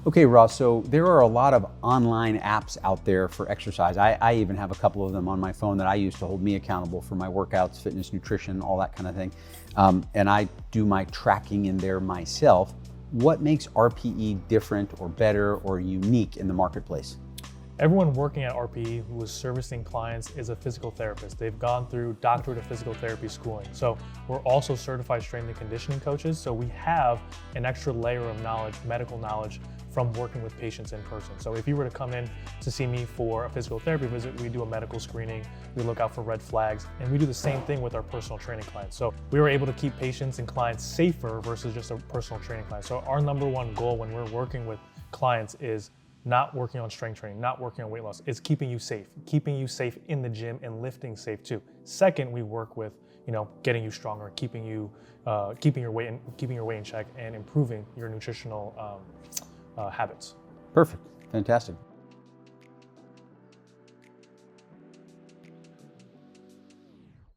Okay, Ross, so there are a lot of online apps out there for exercise. I even have a couple of them on my phone that I use to hold me accountable for my workouts, fitness, nutrition, all that kind of thing. And I do my tracking in there myself. What makes RPE different or better or unique in the marketplace? Everyone working at RPE who is servicing clients is a physical therapist. They've gone through doctorate of physical therapy schooling. So we're also certified strength and conditioning coaches. So we have an extra layer of knowledge, medical knowledge, from working with patients in person. So if you were to come in to see me for a physical therapy visit, we do a medical screening, we look out for red flags, and we do the same thing with our personal training clients. So we were able to keep patients and clients safer versus just a personal training client. So our number one goal when we're working with clients is not working on strength training, not working on weight loss. It's keeping you safe in the gym and lifting safe too. Second, we work with, getting you stronger, keeping your weight in check, and improving your nutritional habits. Perfect, fantastic.